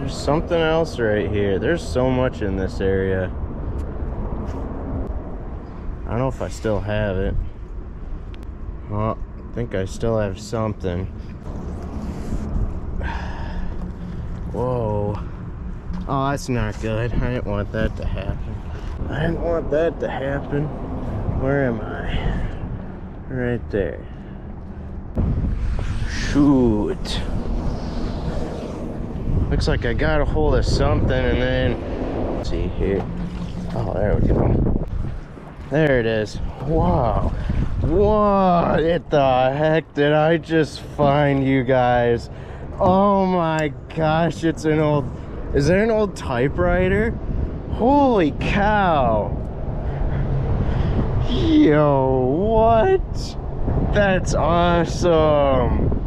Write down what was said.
There's something else right here. There's so much in this area. I don't know if I still have it. Well, I think I still have something. Whoa. Oh, that's not good. I didn't want that to happen. I didn't want that to happen. Where am I? Right there. Shoot. Looks like I got a hold of something and then... Let's see here. Oh, there we go. There it is. Wow. What the heck did I just find, you guys? Oh my gosh, it's an old... Is that an old typewriter? Holy cow. Yo, what? That's awesome.